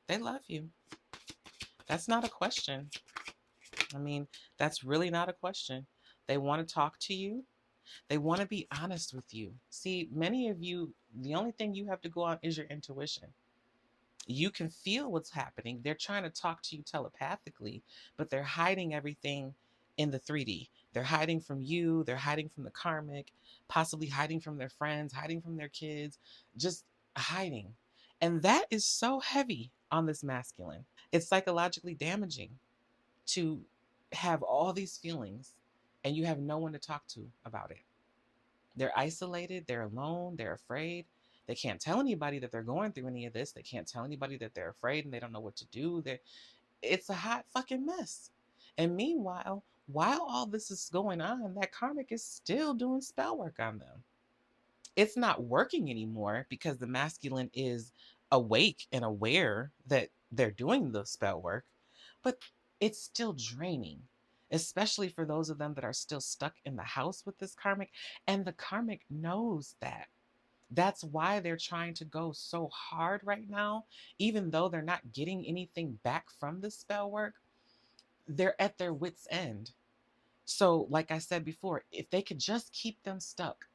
They love you. That's not a question. I mean, that's really not a question. They want to talk to you. They want to be honest with you. See, many of you, the only thing you have to go on is your intuition. You can feel what's happening. They're trying to talk to you telepathically, but they're hiding everything in the 3D. They're hiding from you, they're hiding from the karmic, possibly hiding from their friends, hiding from their kids, just hiding. And that is so heavy on this masculine. It's psychologically damaging to have all these feelings and you have no one to talk to about it. They're isolated, they're alone, they're afraid. They can't tell anybody that they're going through any of this. They can't tell anybody that they're afraid and they don't know what to do. It's a hot fucking mess. And meanwhile, while all this is going on, that karmic is still doing spell work on them. It's not working anymore because the masculine is awake and aware that they're doing the spell work, but it's still draining, especially for those of them that are still stuck in the house with this karmic. And the karmic knows that. That's why they're trying to go so hard right now, even though they're not getting anything back from the spell work. They're at their wits' end. So, like I said before, if they could just keep them stuck,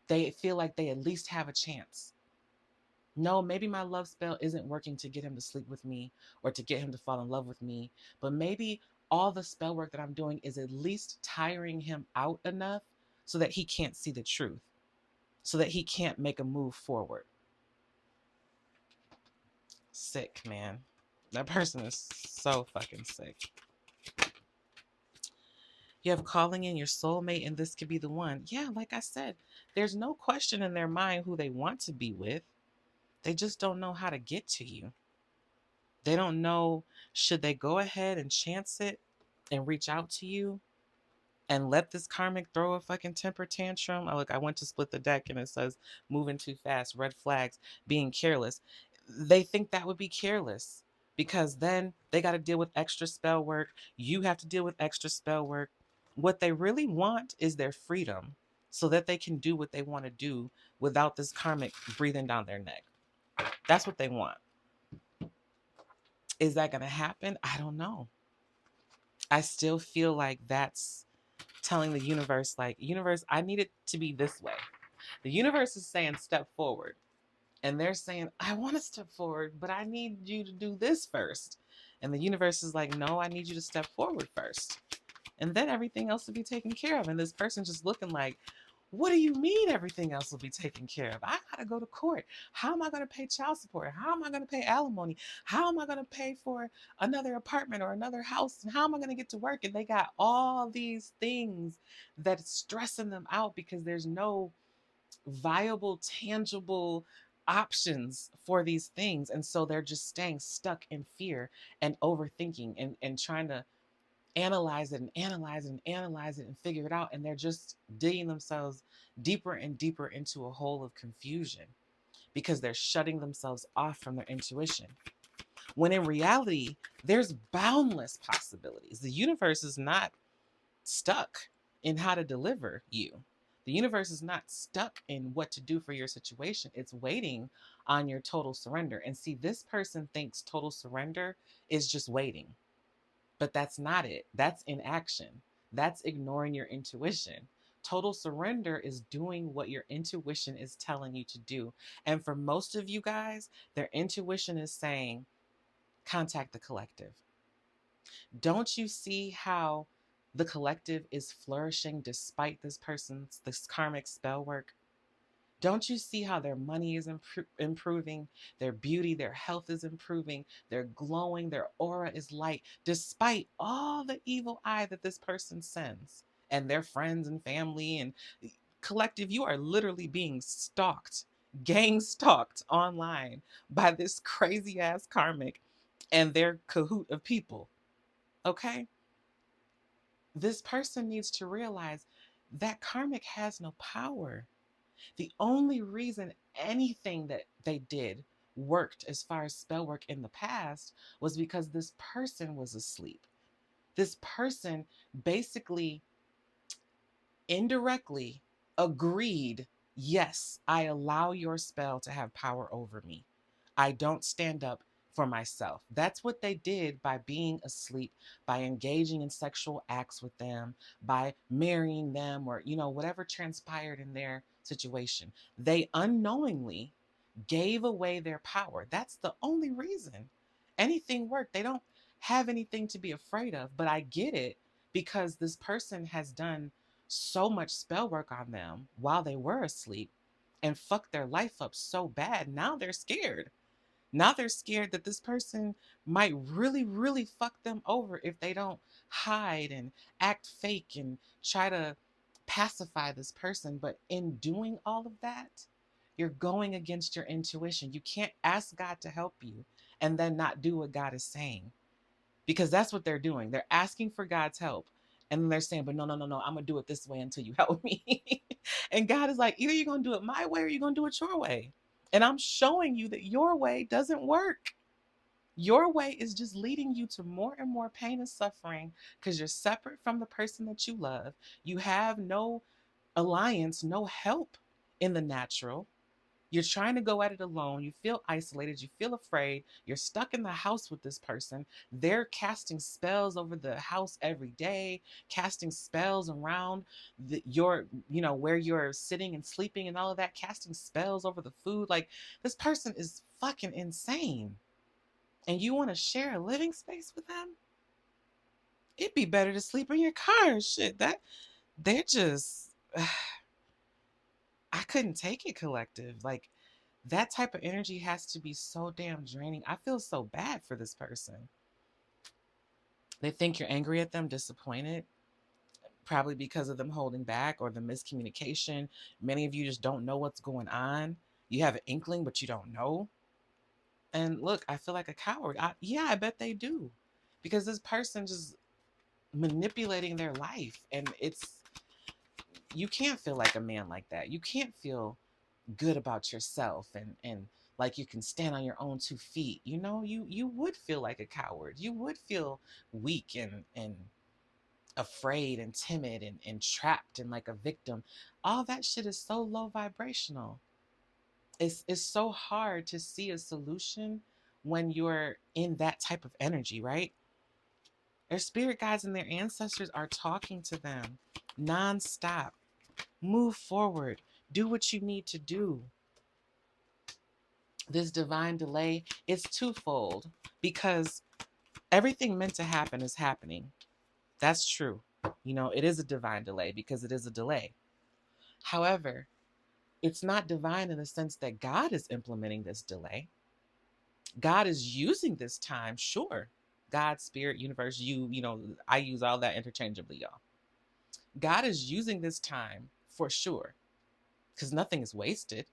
they feel like they at least have a chance. No, maybe my love spell isn't working to get him to sleep with me or to get him to fall in love with me, but maybe all the spell work that I'm doing is at least tiring him out enough so that he can't see the truth, so that he can't make a move forward. Sick, man. That person is so fucking sick. You have calling in your soulmate, and this could be the one. Yeah, like I said, there's no question in their mind who they want to be with. They just don't know how to get to you. They don't know, should they go ahead and chance it and reach out to you and let this karmic throw a fucking temper tantrum? Oh, look, I went to split the deck and it says moving too fast, red flags, being careless. They think that would be careless because then they got to deal with extra spell work. You have to deal with extra spell work. What they really want is their freedom so that they can do what they want to do without this karmic breathing down their neck. That's what they want. Is that going to happen? I don't know. I still feel like that's telling the universe, like, universe, I need it to be this way. The universe is saying step forward. And they're saying, I want to step forward, but I need you to do this first. And the universe is like, no, I need you to step forward first. And then everything else will be taken care of. And this person just looking like, what do you mean everything else will be taken care of? I got to go to court. How am I going to pay child support? How am I going to pay alimony? How am I going to pay for another apartment or another house? And how am I going to get to work? And they got all these things that's stressing them out because there's no viable, tangible options for these things. And so they're just staying stuck in fear and overthinking and trying to analyze it and analyze it and analyze it and figure it out. And they're just digging themselves deeper and deeper into a hole of confusion because they're shutting themselves off from their intuition. When in reality, there's boundless possibilities. The universe is not stuck in how to deliver you. The universe is not stuck in what to do for your situation. It's waiting on your total surrender. And see, this person thinks total surrender is just waiting. But that's not it. That's inaction. That's ignoring your intuition. Total surrender is doing what your intuition is telling you to do. And for most of you guys, their intuition is saying, contact the collective. Don't you see how the collective is flourishing despite this karmic spell work? Don't you see how their money is improving, their beauty, their health is improving, they're glowing, their aura is light, despite all the evil eye that this person sends and their friends and family and collective? You are literally being stalked, gang stalked online by this crazy ass karmic and their cahoot of people. Okay? This person needs to realize that karmic has no power. The only reason anything that they did worked as far as spell work in the past was because this person was asleep. This person basically indirectly agreed, yes, I allow your spell to have power over me. I don't stand up for myself. That's what they did by being asleep, by engaging in sexual acts with them, by marrying them, or, whatever transpired in their situation. They unknowingly gave away their power. That's the only reason anything worked. They don't have anything to be afraid of, but I get it because this person has done so much spell work on them while they were asleep and fucked their life up so bad. Now they're scared. Now they're scared that this person might really, really fuck them over if they don't hide and act fake and try to pacify this person. But in doing all of that, you're going against your intuition. You can't ask God to help you and then not do what God is saying, because that's what they're doing. They're asking for God's help. And then they're saying, but no, no, no, no, I'm going to do it this way until you help me. And God is like, either you're going to do it my way or you're going to do it your way. And I'm showing you that your way doesn't work. Your way is just leading you to more and more pain and suffering because you're separate from the person that you love. You have no alliance, no help in the natural. You're trying to go at it alone. You feel isolated. You feel afraid. You're stuck in the house with this person. They're casting spells over the house every day, casting spells around where you're sitting and sleeping and all of that, casting spells over the food. Like, this person is fucking insane. And you want to share a living space with them? It'd be better to sleep in your car. Shit, they're just, I couldn't take it, collective. Like, that type of energy has to be so damn draining. I feel so bad for this person. They think you're angry at them, disappointed, probably because of them holding back or the miscommunication. Many of you just don't know what's going on. You have an inkling, but you don't know. And look, I feel like a coward. I bet they do. Because this person just manipulating their life. And you can't feel like a man like that. You can't feel good about yourself and like you can stand on your own 2 feet. You would feel like a coward. You would feel weak and afraid and timid and trapped and like a victim. All that shit is so low vibrational. It's so hard to see a solution when you're in that type of energy, right? Their spirit guides and their ancestors are talking to them nonstop. Move forward. Do what you need to do. This divine delay is twofold because everything meant to happen is happening. That's true. It is a divine delay because it is a delay. However, it's not divine in the sense that God is implementing this delay. God is using this time, sure. God, spirit, universe, I use all that interchangeably, y'all. God is using this time for sure because nothing is wasted.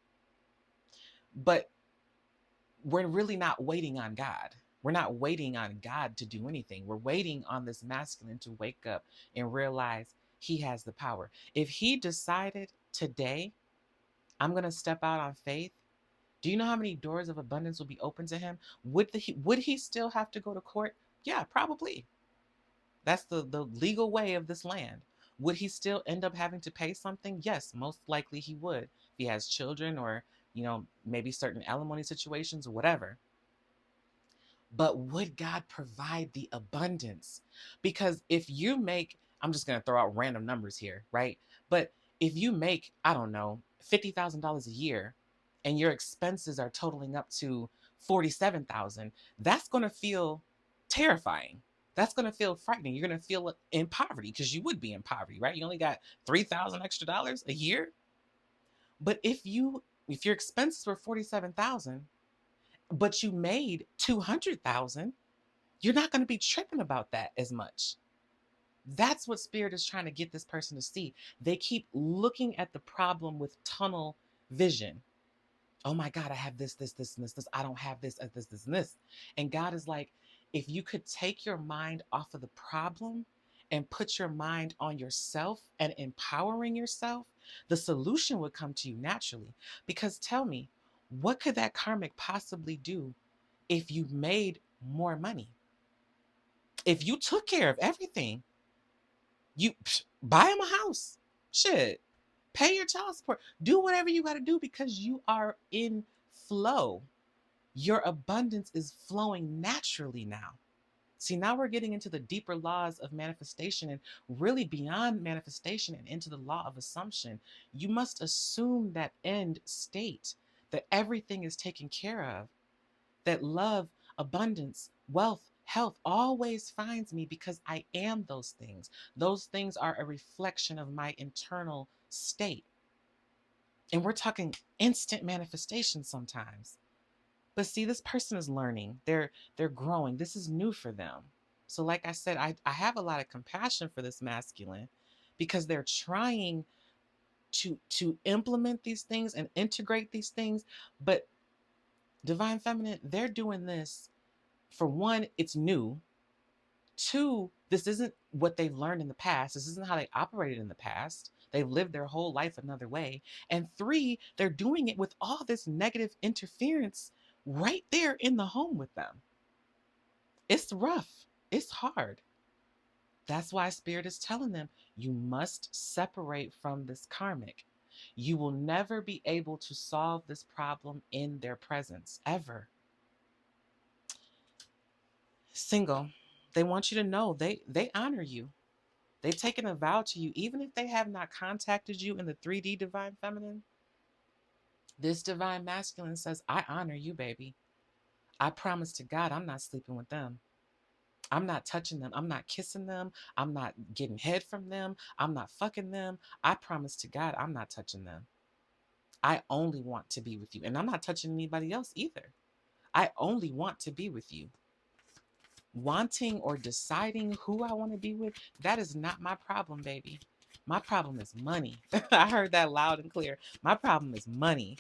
But we're really not waiting on God. We're not waiting on God to do anything. We're waiting on this masculine to wake up and realize he has the power. If he decided today, I'm going to step out on faith, do you know how many doors of abundance will be open to him? Would he still have to go to court? Yeah, probably. That's the legal way of this land. Would he still end up having to pay something? Yes, most likely he would. If he has children or, maybe certain alimony situations or whatever. But would God provide the abundance? Because if you make, I'm just going to throw out random numbers here, right? But if you make, I don't know, $50,000 a year and your expenses are totaling up to 47,000, that's going to feel terrifying. That's going to feel frightening. You're going to feel in poverty because you would be in poverty, right? You only got 3,000 extra dollars a year. But if your expenses were 47,000, but you made 200,000, you're not going to be tripping about that as much. That's what spirit is trying to get this person to see. They keep looking at the problem with tunnel vision. Oh my God, I have this, this, this, and this. I don't have this, this, and this. And God is like, if you could take your mind off of the problem and put your mind on yourself and empowering yourself, the solution would come to you naturally. Because tell me, what could that karmic possibly do if you made more money? If you took care of everything, you buy him a house. Shit. Pay your child support. Do whatever you got to do because you are in flow. Your abundance is flowing naturally now. See, now we're getting into the deeper laws of manifestation and really beyond manifestation and into the law of assumption. You must assume that end state, that everything is taken care of, that love, abundance, wealth, health always finds me because I am those things. Those things are a reflection of my internal state. And we're talking instant manifestation sometimes. But see, this person is learning. They're growing. This is new for them. So like I said, I have a lot of compassion for this masculine because they're trying to implement these things and integrate these things. But divine feminine, they're doing this. For one, it's new. Two, this isn't what they've learned in the past. This isn't how they operated in the past. They've lived their whole life another way. And three, they're doing it with all this negative interference right there in the home with them. It's rough. It's hard. That's why Spirit is telling them you must separate from this karmic. You will never be able to solve this problem in their presence, ever. Single, they want you to know they honor you. They've taken a vow to you, even if they have not contacted you in the 3D divine feminine. This divine masculine says, I honor you, baby. I promise to God, I'm not sleeping with them. I'm not touching them. I'm not kissing them. I'm not getting head from them. I'm not fucking them. I promise to God, I'm not touching them. I only want to be with you. And I'm not touching anybody else either. I only want to be with you. Wanting or deciding who I want to be with, that is not my problem, baby. My problem is money. I heard that loud and clear. My problem is money.